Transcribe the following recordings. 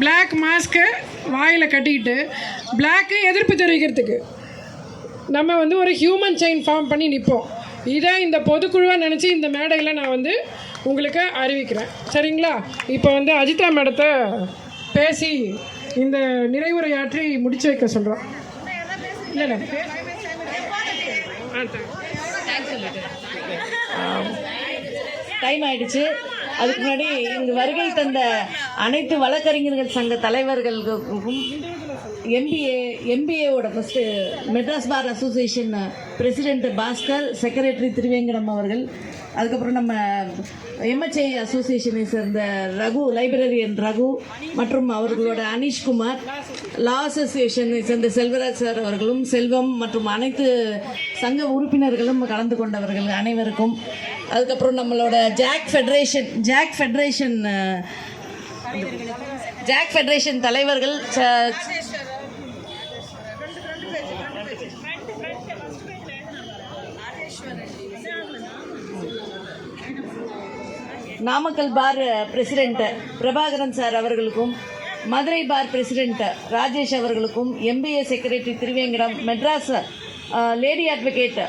Black mask வாயில் கட்டிக்கிட்டு block எதிர்ப்பு தெரிவிக்கிறதுக்கு நம்ம வந்து ஒரு ஹியூமன் செயின் ஃபார்ம் பண்ணி நிற்போம். இதை இந்த பொதுக்குழுவாக நினச்சி இந்த மேடையில் நான் வந்து உங்களுக்கு அறிவிக்கிறேன். சரிங்களா? இப்போ வந்து அஜிதா மேடத்தை பேசி இந்த நிறைவுரையாற்றி முடிச்சு வைக்க சொல்கிறோம். இல்லை டைம் ஆயிடுச்சு. அதுக்கு முன்னாடி இங்கு வருகை தந்த அனைத்து வழக்கறிஞர்கள் சங்க தலைவர்களுக்கும் எம்பிஏவோட first Madras bar association president Bhaskar, secretary Thiruvengadam அவர்கள், அதுக்கப்புறம் நம்ம எம்ஹெச்ஐ அசோசியேஷனை சேர்ந்த ரகு, லைப்ரரியன் ரகு மற்றும் அவர்களோட அனீஷ்குமார், லா அசோசியேஷனை சேர்ந்த செல்வராஜ் சார் அவர்களும், செல்வம் மற்றும் அனைத்து சங்க உறுப்பினர்களும் கலந்து கொண்டவர்கள் அனைவருக்கும், அதுக்கப்புறம் நம்மளோட ஜாக் ஃபெடரேஷன் தலைவர்கள், Namakkal bar president Prabhakaran sir அவர்களுக்கும், மதுரை பார் பிரசிடென்ட் ராஜேஷ் அவர்களுக்கும், MBA secretary Thiruvengadam, Madras lady advocate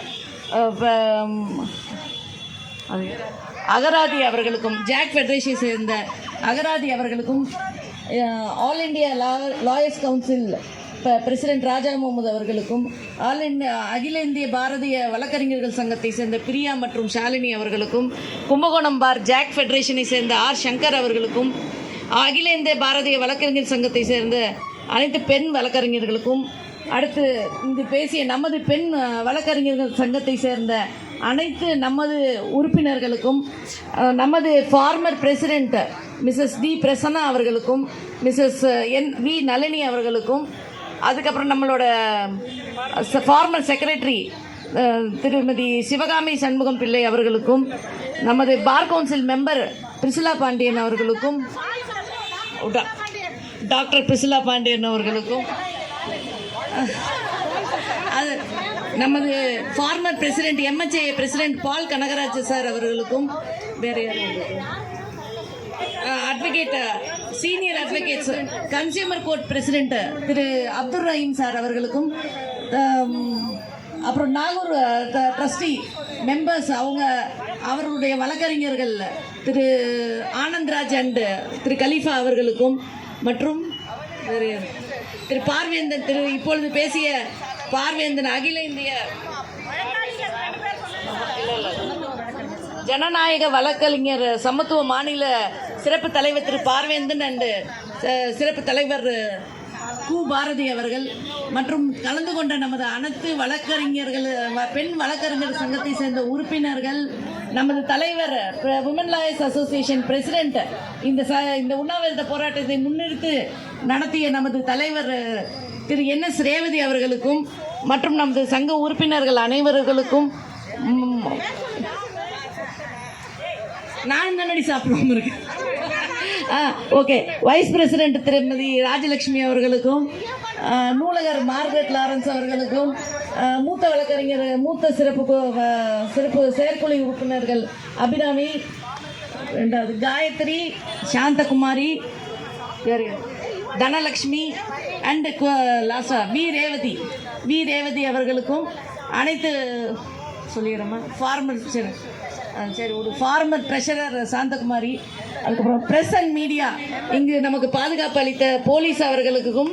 Agarathi அவர்களுக்கும், ஜாக் ஃபெடரேஷனை சேர்ந்த அகராதி அவர்களுக்கும், all India lawyers council president Raja Mohammed அவர்களுக்கும், அகில இந்திய பாரதிய வழக்கறிஞர்கள் சங்கத்தை சேர்ந்த பிரியா மற்றும் ஷாலினி அவர்களுக்கும், கும்பகோணம் பார் ஜாக் ஃபெடரேஷனை சேர்ந்த ஆர் சங்கர் அவர்களுக்கும், அகில இந்திய பாரதிய வழக்கறிஞர் சங்கத்தை சேர்ந்த அனைத்து பெண் வழக்கறிஞர்களுக்கும், அடுத்து இங்கு பேசிய நமது பெண் வழக்கறிஞர்கள் சங்கத்தை சேர்ந்த அனைத்து நமது உறுப்பினர்களுக்கும், நமது former president Mrs T Prasanna அவர்களுக்கும், மிஸ்ஸஸ் வி நளினி அவர்களுக்கும், அதுக்கப்புறம் நம்மளோட ஃபார்மர் செக்ரட்டரி திருமதி சிவகாமி சண்முகம் பிள்ளை அவர்களுக்கும், நமது bar council member Priscilla Pandian அவர்களுக்கும், டாக்டர் பிரிசிலா பாண்டியன் அவர்களுக்கும், அது நமது former president MHA president Paul Kanagaraj sir அவர்களுக்கும், வேறு யாரும் advocate senior advocates consumer court president Thiru Abdul Rahim sir அவர்களுக்கும், அப்புறம் நாகூர் ட்ரஸ்டி மெம்பர்ஸ் அவர்களுடைய வழக்கறிஞர்கள் திரு ஆனந்த்ராஜ் அண்ட் திரு கலீஃபா அவர்களுக்கும், மற்றும் திரு பார்வேந்தன், இப்பொழுது பேசிய பார்வேந்தன், அகில இந்திய ஜனநாயக வழக்கறிஞர் சமத்துவ மாநில சிறப்பு தலைவர் திரு பார்வேந்தன் அண்டு சிறப்பு தலைவர் கு பாரதி அவர்கள், மற்றும் கலந்து கொண்ட நமது அனைத்து வழக்கறிஞர்கள், பெண் வழக்கறிஞர் சங்கத்தை சேர்ந்த உறுப்பினர்கள், நமது தலைவர் விமன் லாயர்ஸ் அசோசியேஷன் பிரசிடென்ட், இந்த உண்ணாவிரத போராட்டத்தை முன்னிறுத்து நடத்திய நமது தலைவர் திரு NS ரேவதி அவர்களுக்கும், மற்றும் நமது சங்க உறுப்பினர்கள் அனைவர்களுக்கும், நான் தானடி சாப்பிடாம இருக்கேன். ஓகே, வைஸ் பிரசிடென்ட் திருமதி ராஜலட்சுமி அவர்களுக்கும், நூலகர் மார்கரெட் லாரன்ஸ் அவர்களுக்கும், மூத்த வழக்கறிஞர் மூத்த சிறப்பு செயற்குழு உறுப்பினர்கள் அபிராமி, ரெண்டாவது காயத்ரி, சாந்தகுமாரி, தனலக்ஷ்மி அண்ட் லாஸ்டா வி ரேவதி அவர்களுக்கும், அனைத்து சொல்லிடுறோமா ஃபார்மர் ட்ரெஷரர் சாந்தகுமாரி, அதுக்கப்புறம் ப்ரெஸ் அண்ட் மீடியா இங்கு நமக்கு பாதுகாப்பு அளித்த போலீஸ் அவர்களுக்கும்